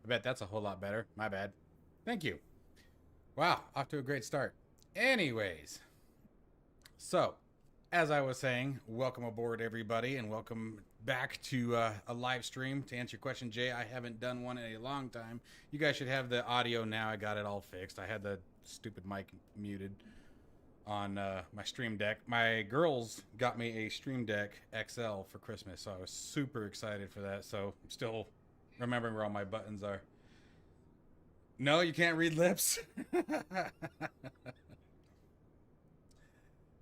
bet that's a whole lot better. My bad. Thank you. Wow, off to a great start. Anyways, so as I was saying, welcome aboard everybody and welcome back to a live stream. To answer your question, Jay, I haven't done one in a long time. You guys should have the audio now. I got it all fixed. I had the stupid mic muted on my Stream Deck. My girls got me a Stream Deck XL for Christmas, so I was super excited for that. So I'm still remembering where all my buttons are. No, you can't read lips.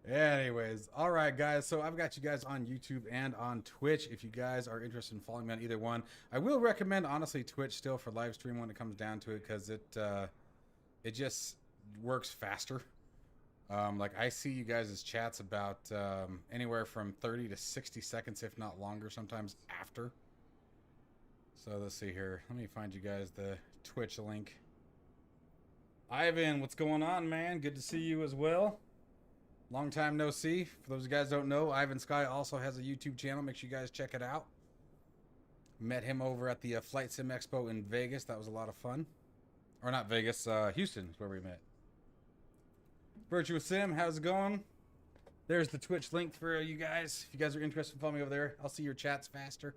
Anyways, all right, guys. So I've got you guys on YouTube and on Twitch. If you guys are interested in following me on either one, I will recommend honestly Twitch still for live stream when it comes down to it, because it just works faster. Like I see you guys' chats about anywhere from 30 to 60 seconds, if not longer, sometimes after. So let's see here. Let me find you guys the Twitch link. Ivan, what's going on, man? Good to see you as well. Long time no see. For those of you guys who don't know, Ivan Sky also has a YouTube channel. Make sure you guys check it out. Met him over at the Flight Sim Expo in Vegas. That was a lot of fun. Or not Vegas, Houston is where we met. Virtuous Sim, how's it going? There's the Twitch link for you guys. If you guys are interested in following me over there, I'll see your chats faster.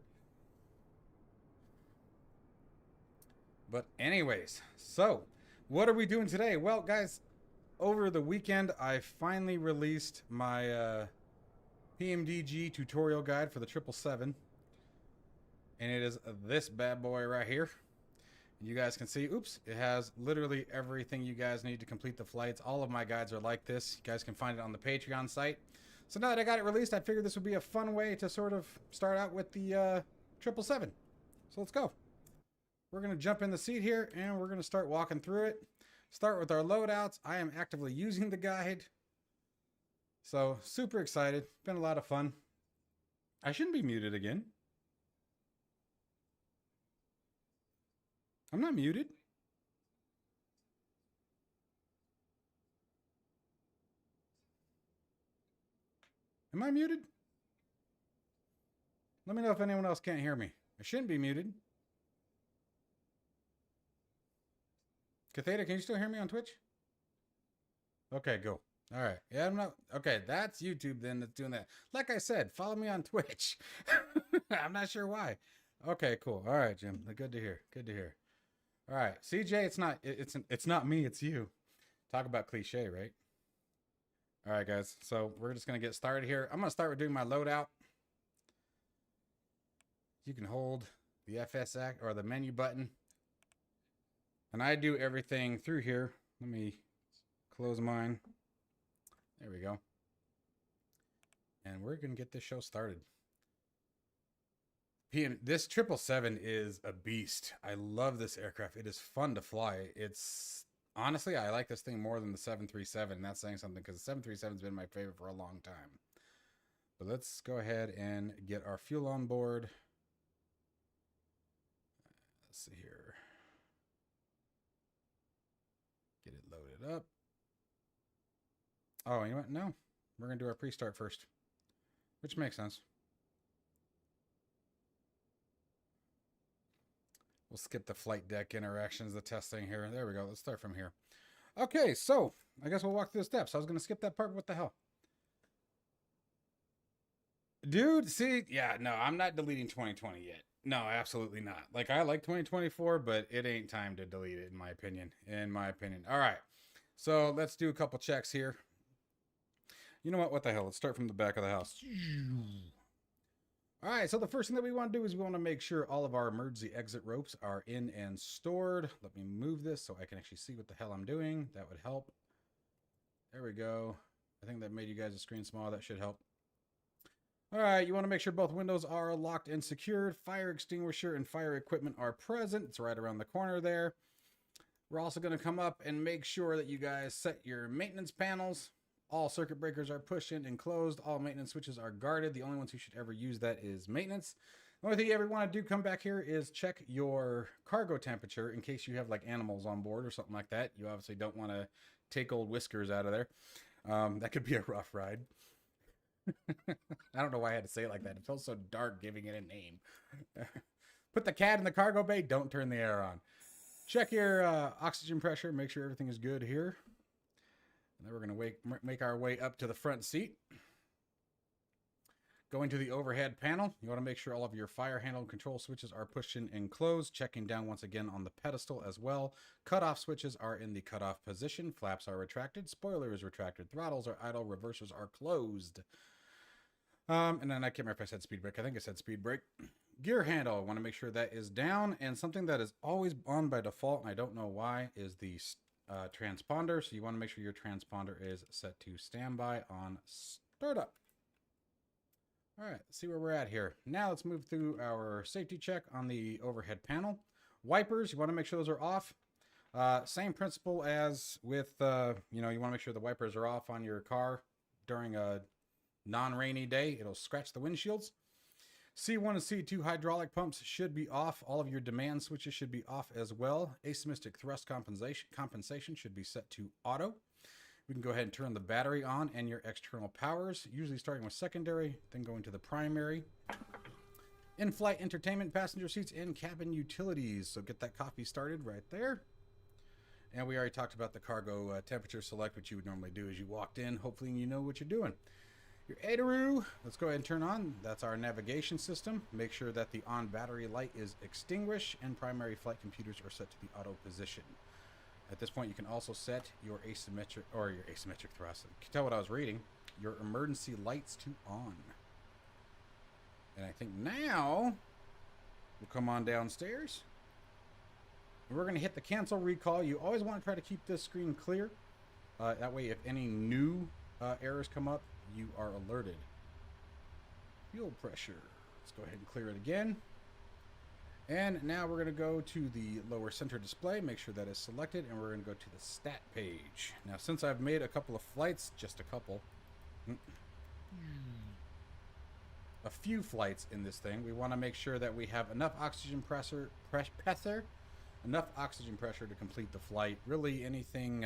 But anyways, so what are we doing today? Well, guys, over the weekend, I finally released my PMDG tutorial guide for the 777. And it is this bad boy right here. You guys can see, oops, it has literally everything you guys need to complete the flights. All of my guides are like this. You guys can find it on the Patreon site. So now that I got it released, I figured this would be a fun way to sort of start out with the 777. So let's go. We're going to jump in the seat here and we're going to start walking through it. Start with our loadouts. I am actively using the guide. So super excited. Been a lot of fun. I shouldn't be muted again. I'm not muted. Am I muted? Let me know if anyone else can't hear me. I shouldn't be muted. Catheta, can you still hear me on Twitch? Okay, go. All right. Yeah, I'm not. Okay, that's YouTube then that's doing that. Like I said, follow me on Twitch. I'm not sure why. Okay, cool. All right, Jim. Good to hear. Good to hear. All right, CJ, it's not me, it's you. Talk about cliche, right? All right, guys. So we're just gonna get started here. I'm gonna start with doing my loadout. You can hold the FS or the menu button. And I do everything through here. Let me close mine. There we go. And we're going to get this show started. This 777 is a beast. I love this aircraft. It is fun to fly. It's honestly, I like this thing more than the 737. And that's saying something because the 737 has been my favorite for a long time. But let's go ahead and get our fuel on board. Let's see here. Get it loaded up. Oh, you know what? No. We're going to do our pre-start first. Which makes sense. We'll skip the flight deck interactions, the testing here. There we go. Let's start from here. Okay, so I guess we'll walk through the steps. I was going to skip that part. What the hell? Dude, see, yeah, no, I'm not deleting 2020 yet. No, absolutely not. Like, I like 2024, but it ain't time to delete it, in my opinion. All right. So let's do a couple checks here. You know what? What the hell? Let's start from the back of the house. All right. So the first thing that we want to do is we want to make sure all of our emergency exit ropes are in and stored. Let me move this so I can actually see what the hell I'm doing. That would help. There we go. I think that made you guys a screen small. That should help. All right, you want to make sure both windows are locked and secured. Fire extinguisher and fire equipment are present. It's right around the corner there. We're also going to come up and make sure that you guys set your maintenance panels. All circuit breakers are pushed in and closed. All maintenance switches are guarded. The only ones who should ever use that is maintenance. The only thing you ever want to do come back here is check your cargo temperature in case you have like animals on board or something like that. You obviously don't want to take old Whiskers out of there. That could be a rough ride. I don't know why I had to say it like that. It felt so dark giving it a name. Put the cat in the cargo bay. Don't turn the air on. Check your oxygen pressure. Make sure everything is good here. And then we're going to make our way up to the front seat. Going to the overhead panel, you want to make sure all of your fire handle control switches are pushed in and closed. Checking down once again on the pedestal as well. Cutoff switches are in the cutoff position. Flaps are retracted. Spoiler is retracted. Throttles are idle. Reversers are closed. And then I can't remember if I said speed brake. I think I said speed brake. Gear handle, I want to make sure that is down. And something that is always on by default, and I don't know why, is the transponder. So you want to make sure your transponder is set to standby on startup. All right, let's see where we're at here. Now let's move through our safety check on the overhead panel. Wipers, you want to make sure those are off. Same principle as with, you want to make sure the wipers are off on your car during a non-rainy day. It'll scratch the windshields. C1 and C2 hydraulic pumps should be off. All of your demand switches should be off as well. Asymmetric thrust compensation should be set to auto. We can go ahead and turn the battery on and your external powers, usually starting with secondary, then going to the primary. In-flight entertainment, passenger seats, and cabin utilities. So get that coffee started right there. And we already talked about the cargo temperature select, which you would normally do as you walked in. Hopefully you know what you're doing. Your ADARU, let's go ahead and turn on. That's our navigation system. Make sure that the on battery light is extinguished and primary flight computers are set to the auto position. At this point, you can also set your asymmetric thrust. You can tell what I was reading. Your emergency lights to on. And I think now we'll come on downstairs. And we're going to hit the cancel recall. You always want to try to keep this screen clear. That way, if any new errors come up, you are alerted. Fuel pressure. Let's go ahead and clear it again. And now we're going to go to the lower center display, make sure that is selected, and we're going to go to the stat page. Now, since I've made a couple of flights, just a couple, a few flights in this thing, we want to make sure that we have enough oxygen pressure to complete the flight. Really anything,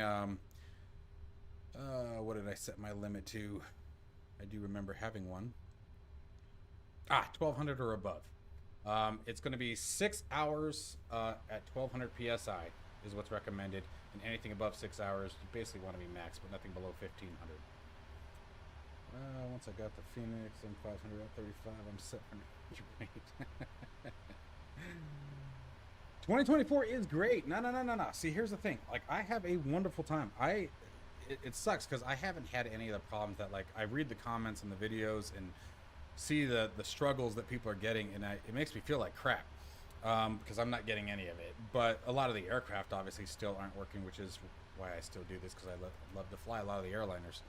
what did I set my limit to? I do remember having one. 1200 or above. It's going to be 6 hours at 1200 psi is what's recommended, and anything above 6 hours, you basically want to be max, but nothing below 1500. Once I got the Phoenix and 500 at 35, I'm set for now. 2024 is great. No. See, here's the thing. Like, I have a wonderful time. It sucks because I haven't had any of the problems that, like, I read the comments and the videos and see the struggles that people are getting, and it makes me feel like crap because I'm not getting any of it. But a lot of the aircraft obviously still aren't working, which is why I still do this, because I love to fly a lot of the airliners.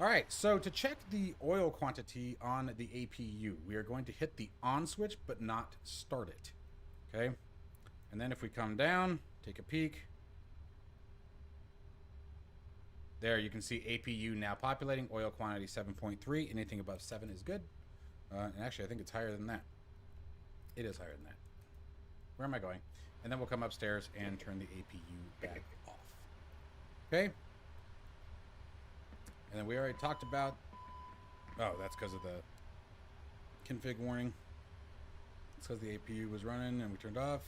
All right, so to check the oil quantity on the APU, we are going to hit the on switch but not start it. Okay, and then if we come down, take a peek. There you can see APU now populating, oil quantity 7.3. Anything above 7 is good. And actually, I think it's higher than that. It is higher than that. Where am I going? And then we'll come upstairs and turn the APU back off. Okay? And then we already talked about... Oh, that's because of the config warning. It's because the APU was running and we turned off.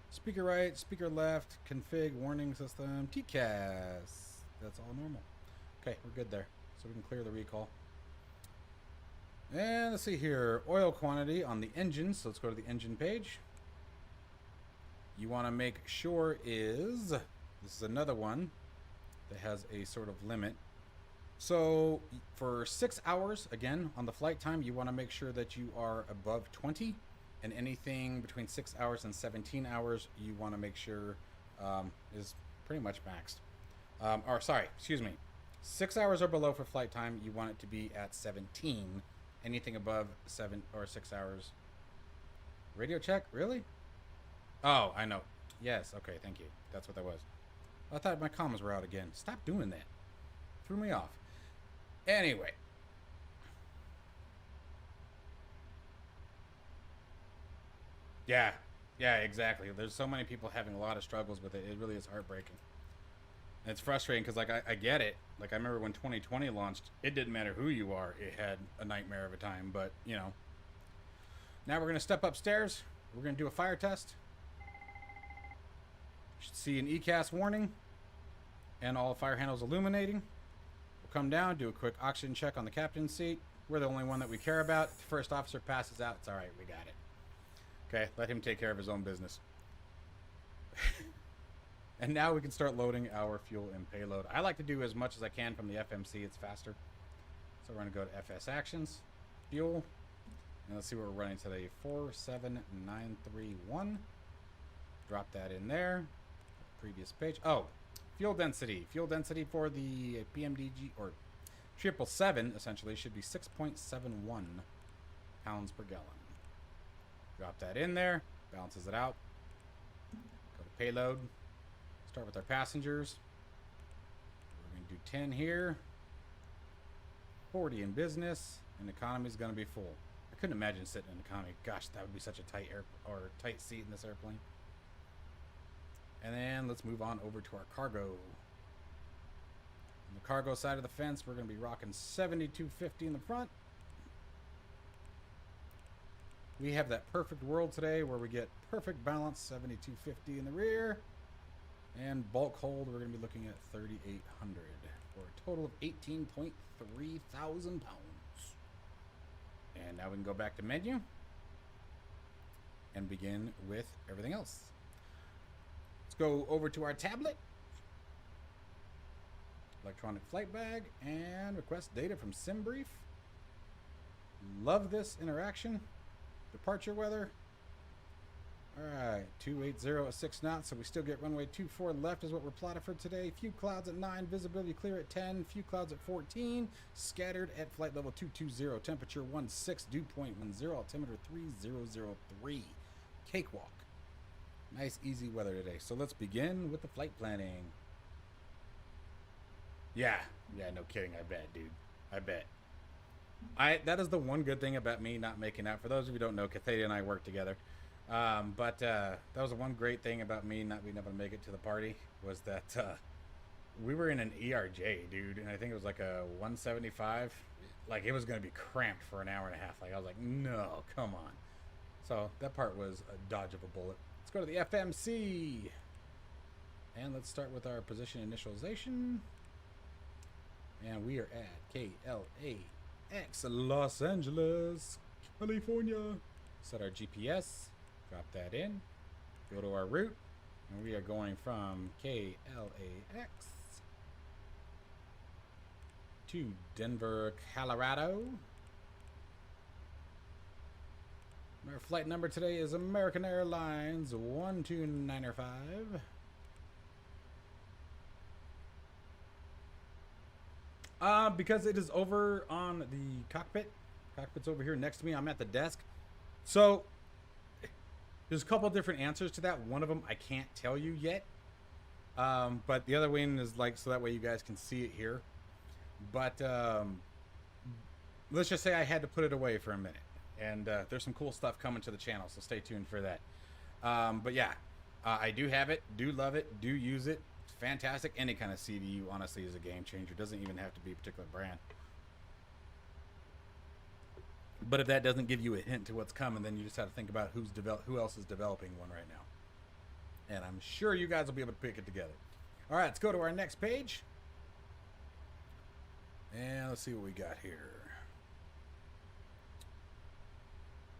Speaker right, speaker left, config, warning system, TCAS. That's all normal. Okay, we're good there. So we can clear the recall. And let's see here, oil quantity on the engine. So let's go to the engine page. You want to make sure this is another one that has a sort of limit. So for 6 hours, again, on the flight time, you want to make sure that you are above 20, and anything between 6 hours and 17 hours, you want to make sure is pretty much maxed. 6 hours or below for flight time, you want it to be at 17. Anything above 7 or 6 hours. Radio check? Really? Oh, I know. Yes, okay, thank you. That's what that was. I thought my commas were out again. Stop doing that. Threw me off. Anyway. Yeah, exactly. There's so many people having a lot of struggles with it. It really is heartbreaking. And it's frustrating because, like, I get it. Like, I remember when 2020 launched, it didn't matter who you are. It had a nightmare of a time. But, you know. Now we're going to step upstairs. We're going to do a fire test. Should see an ECAS warning and all fire handles illuminating. We'll come down, do a quick oxygen check on the captain's seat. We're the only one that we care about. If the first officer passes out, it's all right. We got it. Okay, let him take care of his own business. And now we can start loading our fuel and payload. I like to do as much as I can from the FMC. It's faster. So we're going to go to FS Actions, Fuel, and let's see what we're running today. 47931. Drop that in there. Previous page. Oh, fuel density. Fuel density for the PMDG, or 777, essentially, should be 6.71 pounds per gallon. Drop that in there. Balances it out. Go to payload. Start with our passengers. We're going to do 10 here. 40 in business. And economy is going to be full. I couldn't imagine sitting in economy. Gosh, that would be such a tight tight seat in this airplane. And then let's move on over to our cargo. On the cargo side of the fence, we're going to be rocking 7250 in the front. We have that perfect world today where we get perfect balance, 7250 in the rear. And bulk hold, we're going to be looking at 3,800 for a total of 18.3 thousand pounds. And now we can go back to menu and begin with everything else. Let's go over to our tablet, electronic flight bag, and request data from SimBrief. Love this interaction. Departure weather. Alright, 280 at 6 knots, so we still get runway 24 left is what we're plotted for today. Few clouds at 9, visibility clear at 10, few clouds at 14, scattered at flight level 220, temperature 16, dew point 10, altimeter 3003. Cakewalk. Nice, easy weather today. So let's begin with the flight planning. Yeah, no kidding, I bet, dude. I bet. That is the one good thing about me not making out. For those of you who don't know, Catheda and I work together. But that was the one great thing about me not being able to make it to the party, was that we were in an ERJ, dude, and I think it was like a 175. Like, it was going to be cramped for an hour and a half. Like, I was like, no, come on. So that part was a dodge of a bullet. Let's go to the FMC. And let's start with our position initialization. And we are at KLAX, Los Angeles, California. Set our GPS. Drop that in. Go to our route. And we are going from KLAX to Denver, Colorado. Our flight number today is American Airlines 12905. Because it is over on the cockpit. Cockpit's over here next to me. I'm at the desk. So there's a couple different answers to that. One of them I can't tell you yet. But the other one is like, so that way you guys can see it here. But let's just say I had to put it away for a minute. And there's some cool stuff coming to the channel, so stay tuned for that. But yeah, I do have it, do love it, do use it. It's fantastic. Any kind of CDU, honestly, is a game changer. It doesn't even have to be a particular brand. But if that doesn't give you a hint to what's coming, then you just have to think about who else is developing one right now. And I'm sure you guys will be able to pick it together. All right, let's go to our next page. And let's see what we got here.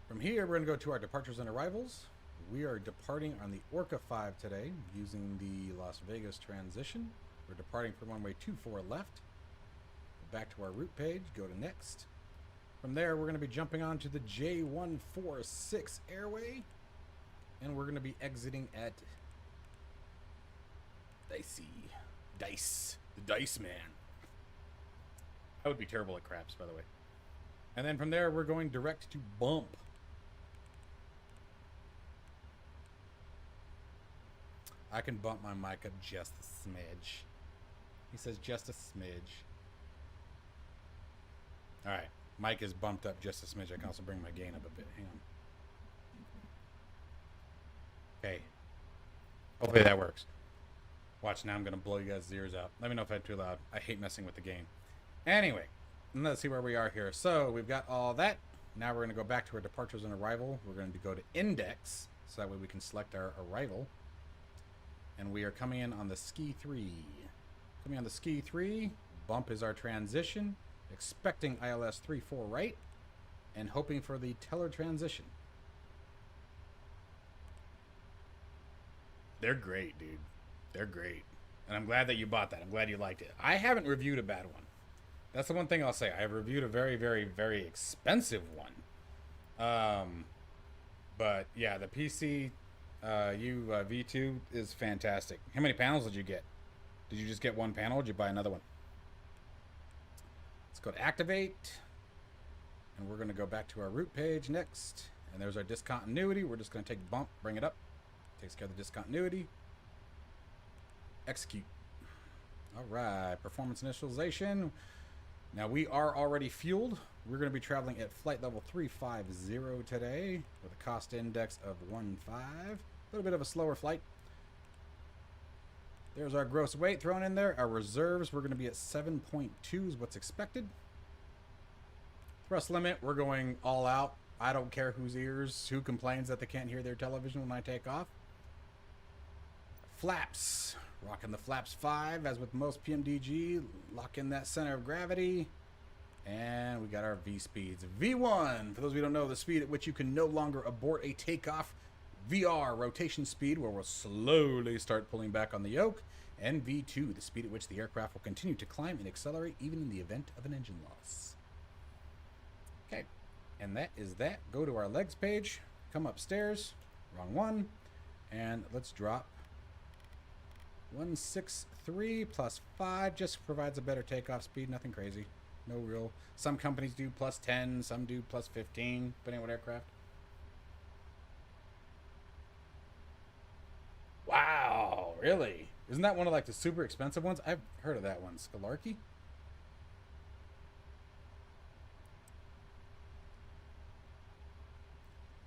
From here, we're going to go to our departures and arrivals. We are departing on the Orca 5 today using the Las Vegas transition. We're departing from runway 24 left. Back to our route page, go to next. From there, we're going to be jumping on to the J146 airway. And we're going to be exiting at Dice. The Dice Man. I would be terrible at craps, by the way. And then from there, we're going direct to Bump. I can bump my mic up just a smidge. He says just a smidge. All right. Mic is bumped up just a smidge. I can also bring my gain up a bit. Hang on. Okay. Hopefully that works. Watch, now I'm going to blow you guys' ears out. Let me know if I'm too loud. I hate messing with the gain. Anyway, let's see where we are here. So we've got all that. Now we're going to go back to our departures and arrival. We're going to go to index, so that way we can select our arrival. And we are coming in on the Ski 3. Coming on the Ski 3, bump is our transition. Expecting ILS 3-4 right. And hoping for the teller transition. They're great, dude. They're great. And I'm glad that you bought that. I'm glad you liked it. I haven't reviewed a bad one. That's the one thing I'll say. I have reviewed a very, very, very expensive one. But yeah, the PC V2 is fantastic. How many panels did you get? Did you just get one panel or did you buy another one? Let's go to activate. And we're going to go back to our root page next. And there's our discontinuity. We're just going to take the bump, bring it up. Takes care of the discontinuity. Execute. All right, performance initialization. Now we are already fueled. We're going to be traveling at flight level 350 today with a cost index of 1.5. A little bit of a slower flight. There's our gross weight thrown in there. Our reserves, we're going to be at 7.2 is what's expected. Thrust limit, we're going all out. I don't care who complains that they can't hear their television when I take off. Flaps. Rocking the flaps 5, as with most PMDG. Lock in that center of gravity. And we got our V speeds. V1, for those of you who don't know, the speed at which you can no longer abort a takeoff. VR, rotation speed, where we'll slowly start pulling back on the yoke. And V2, the speed at which the aircraft will continue to climb and accelerate even in the event of an engine loss. Okay, and that is that. Go to our legs page. Come upstairs. Wrong one. And let's drop 163 plus 5 just provides a better takeoff speed. Nothing crazy. No real. Some companies do plus 10, some do plus 15, depending on what aircraft. Wow, really? Isn't that one of like the super expensive ones? I've heard of that one. Scalarchy?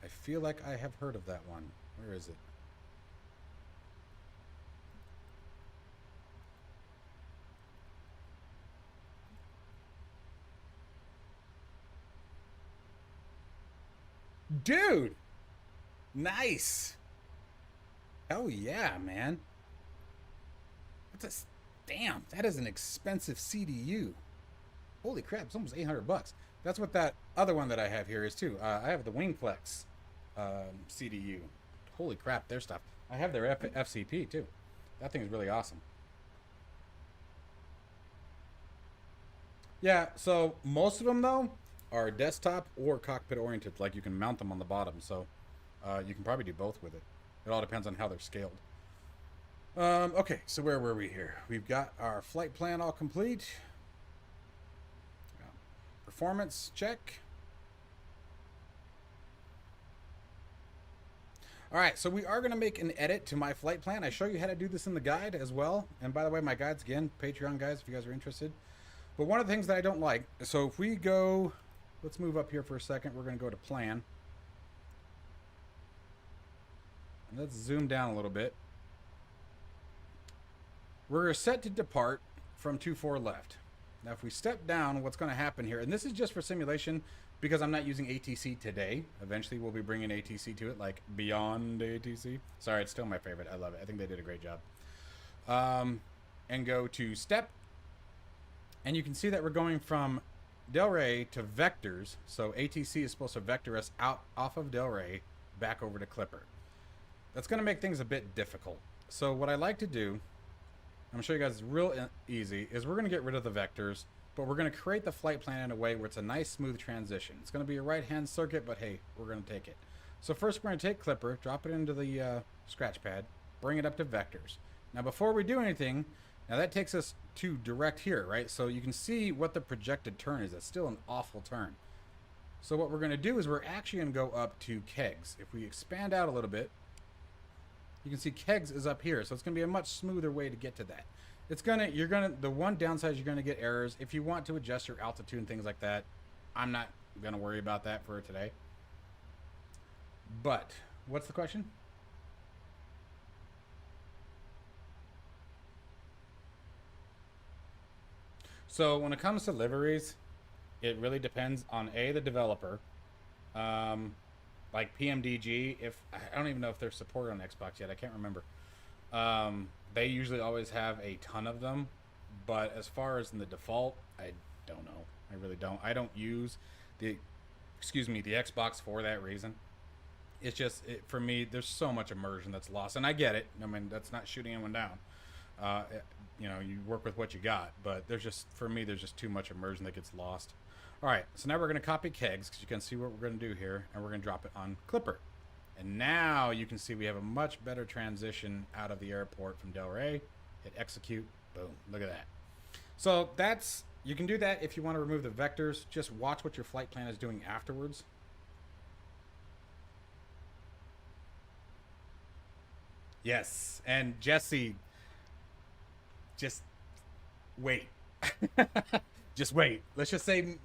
I feel like I have heard of that one. Where is it? Dude, nice. Oh yeah, man. What's this? Damn, that is an expensive CDU. Holy crap, it's almost 800 bucks. That's what that other one that I have here is too. I have the Wingflex CDU. Holy crap, their stuff. I have their FCP too. That thing is really awesome. Yeah, so most of them though are desktop or cockpit oriented. Like you can mount them on the bottom, so you can probably do both with it. It all depends on how they're scaled. Okay, so where were we here? We've got our flight plan all complete. Performance check. All right, so we are going to make an edit to my flight plan. I show you how to do this in the guide as well. And by the way, my guides, again, Patreon guys, if you guys are interested. But one of the things that I don't like, so if we go, let's move up here for a second. We're going to go to plan. And let's zoom down a little bit. We're set to depart from 24 left. Now, if we step down, what's going to happen here, and this is just for simulation because I'm not using ATC today. Eventually, we'll be bringing ATC to it, like beyond ATC. Sorry, it's still my favorite. I love it. I think they did a great job. And go to step. And you can see that we're going from Delray to vectors. So ATC is supposed to vector us out off of Delray back over to Clipper. That's going to make things a bit difficult. So what I like to do, I'm going to show you guys real easy, is we're going to get rid of the vectors, but we're going to create the flight plan in a way where it's a nice smooth transition. It's going to be a right-hand circuit, but hey, we're going to take it. So first we're going to take Clipper, drop it into the scratch pad, bring it up to vectors. Now before we do anything, now that takes us to direct here, right? So you can see what the projected turn is. It's still an awful turn. So what we're going to do is we're actually going to go up to kegs. If we expand out a little bit, you can see kegs is up here. So it's going to be a much smoother way to get to that. The one downside is you're going to get errors. If you want to adjust your altitude and things like that, I'm not going to worry about that for today. But what's the question? So when it comes to liveries, it really depends on the developer. Like PMDG, I don't even know if they're supported on Xbox yet. I can't remember. They usually always have a ton of them, but as far as in the default, I don't know. I really don't. I don't use the, excuse me, the Xbox for that reason. It's just for me. There's so much immersion that's lost, and I get it. I mean, that's not shooting anyone down. Uh, you know, you work with what you got, but there's just for me, there's just too much immersion that gets lost. All right, so now we're going to copy kegs because you can see what we're going to do here, and we're going to drop it on Clipper. And now you can see we have a much better transition out of the airport from Delray. Hit execute. Boom. Look at that. So that's, you can do that if you want to remove the vectors. Just watch what your flight plan is doing afterwards. Yes. And Jesse, just wait. Just wait. Let's just say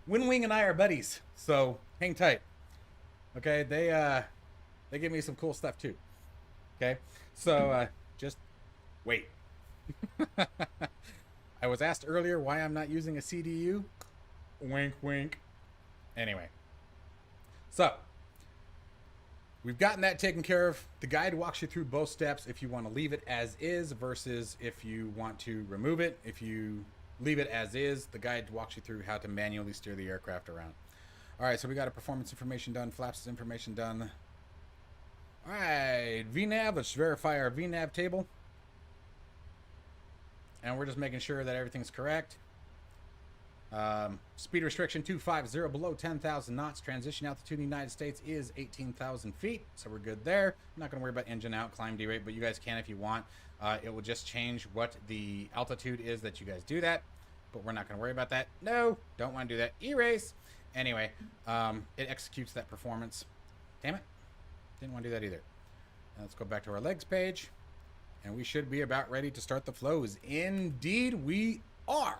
Wing and I are buddies. So hang tight. Okay. They give me some cool stuff too. Okay. So just wait. I was asked earlier why I'm not using a CDU. Wink, wink. Anyway. So we've gotten that taken care of. The guide walks you through both steps if you want to leave it as is versus if you want to remove it. If you leave it as is, the guide walks you through how to manually steer the aircraft around. All right, so we got a performance information done, flaps information done. All right, VNAV, let's verify our VNAV table. And we're just making sure that everything's correct. Speed restriction 250 below 10,000 knots. Transition altitude in the United States is 18,000 feet. So we're good there. I'm not going to worry about engine out, climb derate, but you guys can if you want. It will just change what the altitude is that you guys do that. But we're not going to worry about that. No, don't want to do that. Erase. Anyway, it executes that performance. Damn it. Didn't want to do that either. Now let's go back to our legs page. And we should be about ready to start the flows. Indeed, we are.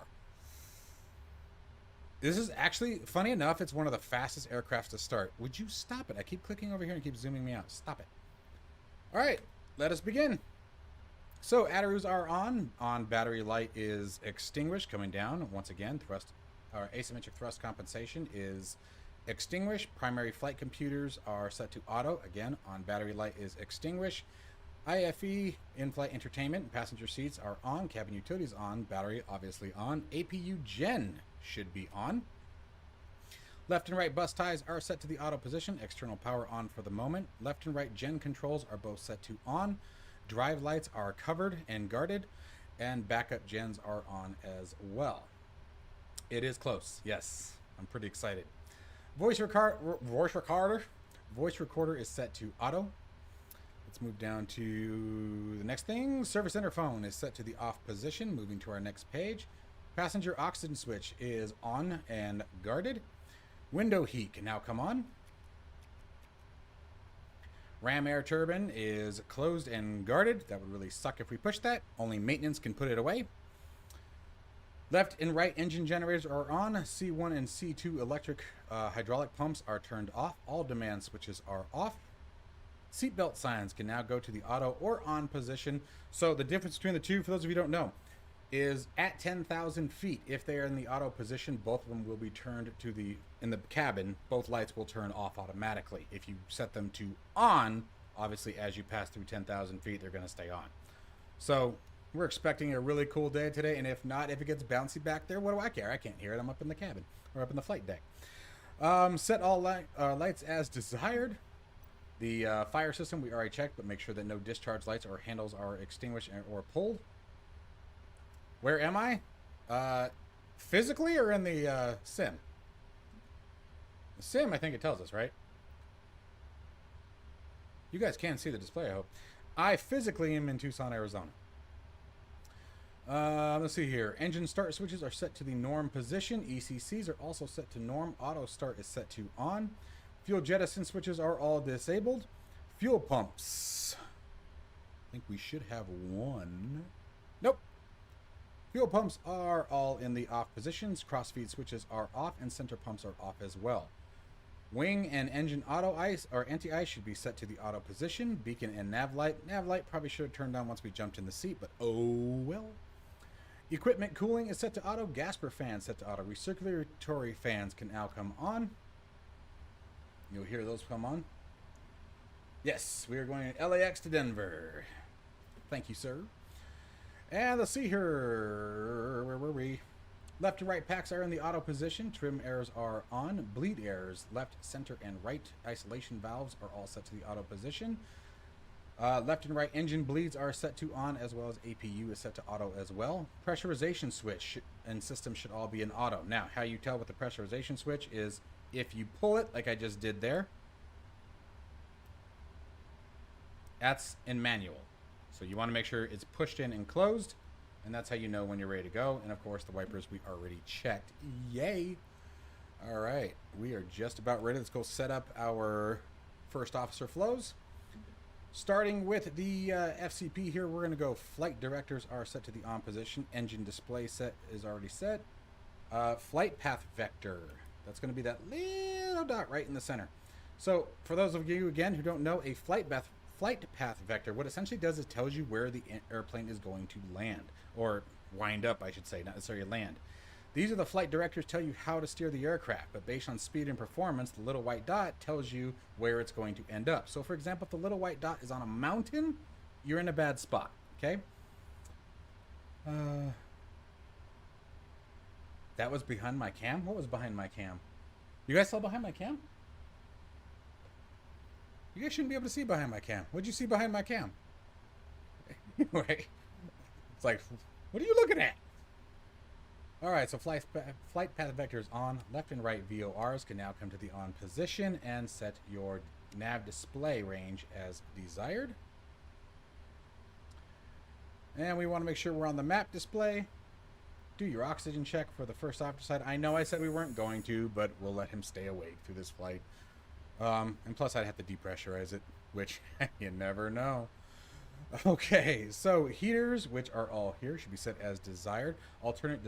This is actually, funny enough, it's one of the fastest aircrafts to start. Would you stop it? I keep clicking over here and keep zooming me out. Stop it. All right, let us begin. So, ADARUs are on. Battery light is extinguished, coming down. Once again, thrust, or asymmetric thrust compensation is extinguished. Primary flight computers are set to auto. Again, on battery light is extinguished. IFE, in-flight entertainment, and passenger seats are on. Cabin utilities on. Battery obviously on. APU Gen should be on. Left and right bus ties are set to the auto position. External power on for the moment. Left and right gen controls are both set to on. Drive lights are covered and guarded. And backup gens are on as well. It is close. Yes, I'm pretty excited. Voice recorder is set to auto. Let's move down to the next thing. Service interphone is set to the off position. Moving to our next page. Passenger oxygen switch is on and guarded. Window heat can now come on. Ram air turbine is closed and guarded. That would really suck if we push that. Only maintenance can put it away. Left and right engine generators are on. C1 and C2 electric hydraulic pumps are turned off. All demand switches are off. Seatbelt signs can now go to the auto or on position. So the difference between the two, for those of you who don't know, is at 10,000 feet. If they are in the auto position, both of them will be turned to in the cabin, both lights will turn off automatically. If you set them to on, obviously as you pass through 10,000 feet, they're going to stay on. So we're expecting a really cool day today, and if not, if it gets bouncy back there, what do I care? I can't hear it. I'm up in the cabin or up in the flight deck. Set all lights as desired. The fire system we already checked, but make sure that no discharge lights or handles are extinguished or pulled. Where am I? Physically or in the sim? The sim, I think it tells us, right? You guys can see the display, I hope. I physically am in Tucson, Arizona. Let's see here. Engine start switches are set to the norm position. ECCs are also set to norm. Auto start is set to on. Fuel jettison switches are all disabled. Fuel pumps. I think we should have one. Nope. Fuel pumps are all in the off positions. Crossfeed switches are off and center pumps are off as well. Wing and engine auto ice or anti-ice should be set to the auto position. Beacon and nav light. Nav light probably should have turned on once we jumped in the seat, but oh well. Equipment cooling is set to auto. Gasper fans set to auto. Recirculatory fans can now come on. You'll hear those come on. Yes, we are going LAX to Denver. Thank you, sir. And let's see here. Where were we? Left to right packs are in the auto position. Trim errors are on. Bleed errors, left, center, and right isolation valves are all set to the auto position. Left and right engine bleeds are set to on, as well as APU is set to auto as well. Pressurization switch and system should all be in auto. Now, how you tell with the pressurization switch is if you pull it, like I just did there, that's in manual. So you want to make sure it's pushed in and closed, and that's how you know when you're ready to go. And of course, the wipers we already checked. Yay! All right, we are just about ready. Let's go set up our first officer flows. Starting with the FCP here, we're going to go flight directors are set to the on position. Engine display set is already set. Flight path vector, that's going to be that little dot right in the center. So for those of you, again, who don't know, a flight path vector, what essentially does is tells you where the airplane is going to land, or wind up, I should say, not necessarily land. These are the flight directors tell you how to steer the aircraft, but based on speed and performance, the little white dot tells you where it's going to end up. So for example, if the little white dot is on a mountain, you're in a bad spot, okay? That was behind my cam? What was behind my cam? You guys saw behind my cam? You guys shouldn't be able to see behind my cam. What'd you see behind my cam? Anyway, it's like, what are you looking at? All right, so flight path vectors on. Left and right VORs can now come to the on position and set your nav display range as desired. And we want to make sure we're on the map display. Do your oxygen check for the first officer side. I know I said we weren't going to, but we'll let him stay awake through this flight. And plus I'd have to depressurize it, which you never know. Okay, so heaters, which are all here, should be set as desired. Alternate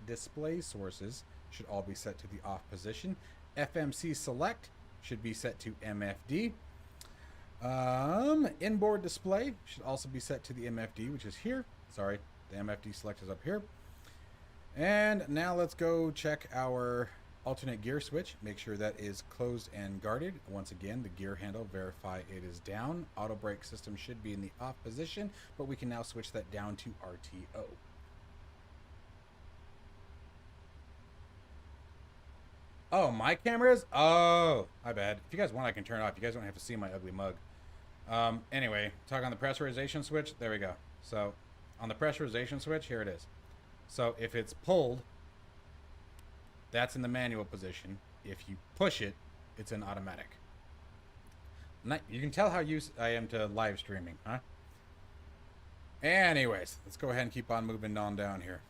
display sources should all be set to the off position. FMC select should be set to MFD. Inboard display should also be set to the MFD, which is here. Sorry, the MFD select is up here. And now let's go check our alternate gear switch. Make sure that is closed and guarded. Once again, the gear handle, verify it is down. Auto brake system should be in the off position, but we can now switch that down to RTO. Oh, my cameras? Oh, my bad. If you guys want, I can turn it off. You guys don't have to see my ugly mug. Anyway, talk on the pressurization switch. There we go. So on the pressurization switch, here it is. So if it's pulled, that's in the manual position. If you push it, it's in automatic. You can tell how used I am to live streaming, huh? Anyways, let's go ahead and keep on moving on down here.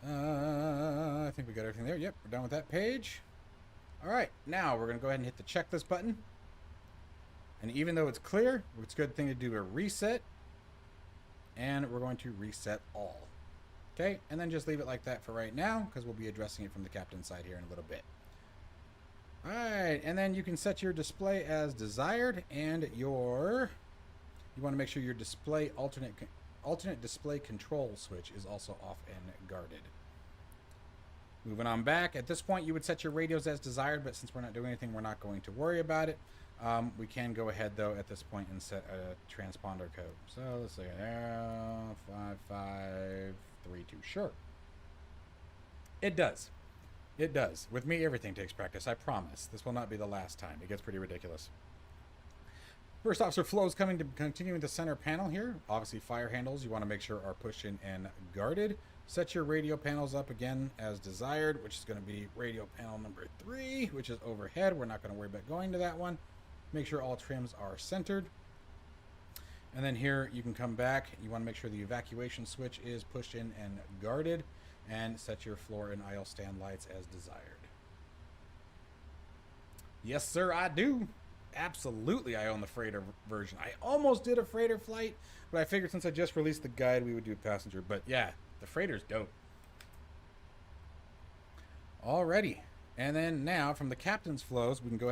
I think we got everything there. Yep, we're done with that page. All right, now we're going to go ahead and hit the checklist button. And even though it's clear, it's a good thing to do a reset. And we're going to reset all. Okay, and then just leave it like that for right now, because we'll be addressing it from the captain's side here in a little bit. All right, and then you can set your display as desired, and you want to make sure your display alternate display control switch is also off and guarded. Moving on back, at this point you would set your radios as desired, but since we're not doing anything, we're not going to worry about it. We can go ahead though at this point and set a transponder code. So let's say 5532. Sure. It does. It does. With me, everything takes practice. I promise. This will not be the last time. It gets pretty ridiculous. First officer flow is continuing the center panel here. Obviously, fire handles you want to make sure are pushed in and guarded. Set your radio panels up again as desired, which is going to be radio panel number 3, which is overhead. We're not going to worry about going to that one. Make sure all trims are centered. And then here you can come back. You want to make sure the evacuation switch is pushed in and guarded, and set your floor and aisle stand lights as desired. Yes, sir, I do. Absolutely, I own the freighter version. I almost did a freighter flight, but I figured since I just released the guide, we would do passenger. But yeah, the freighter's dope. Alrighty. And then now from the captain's flows, we can go ahead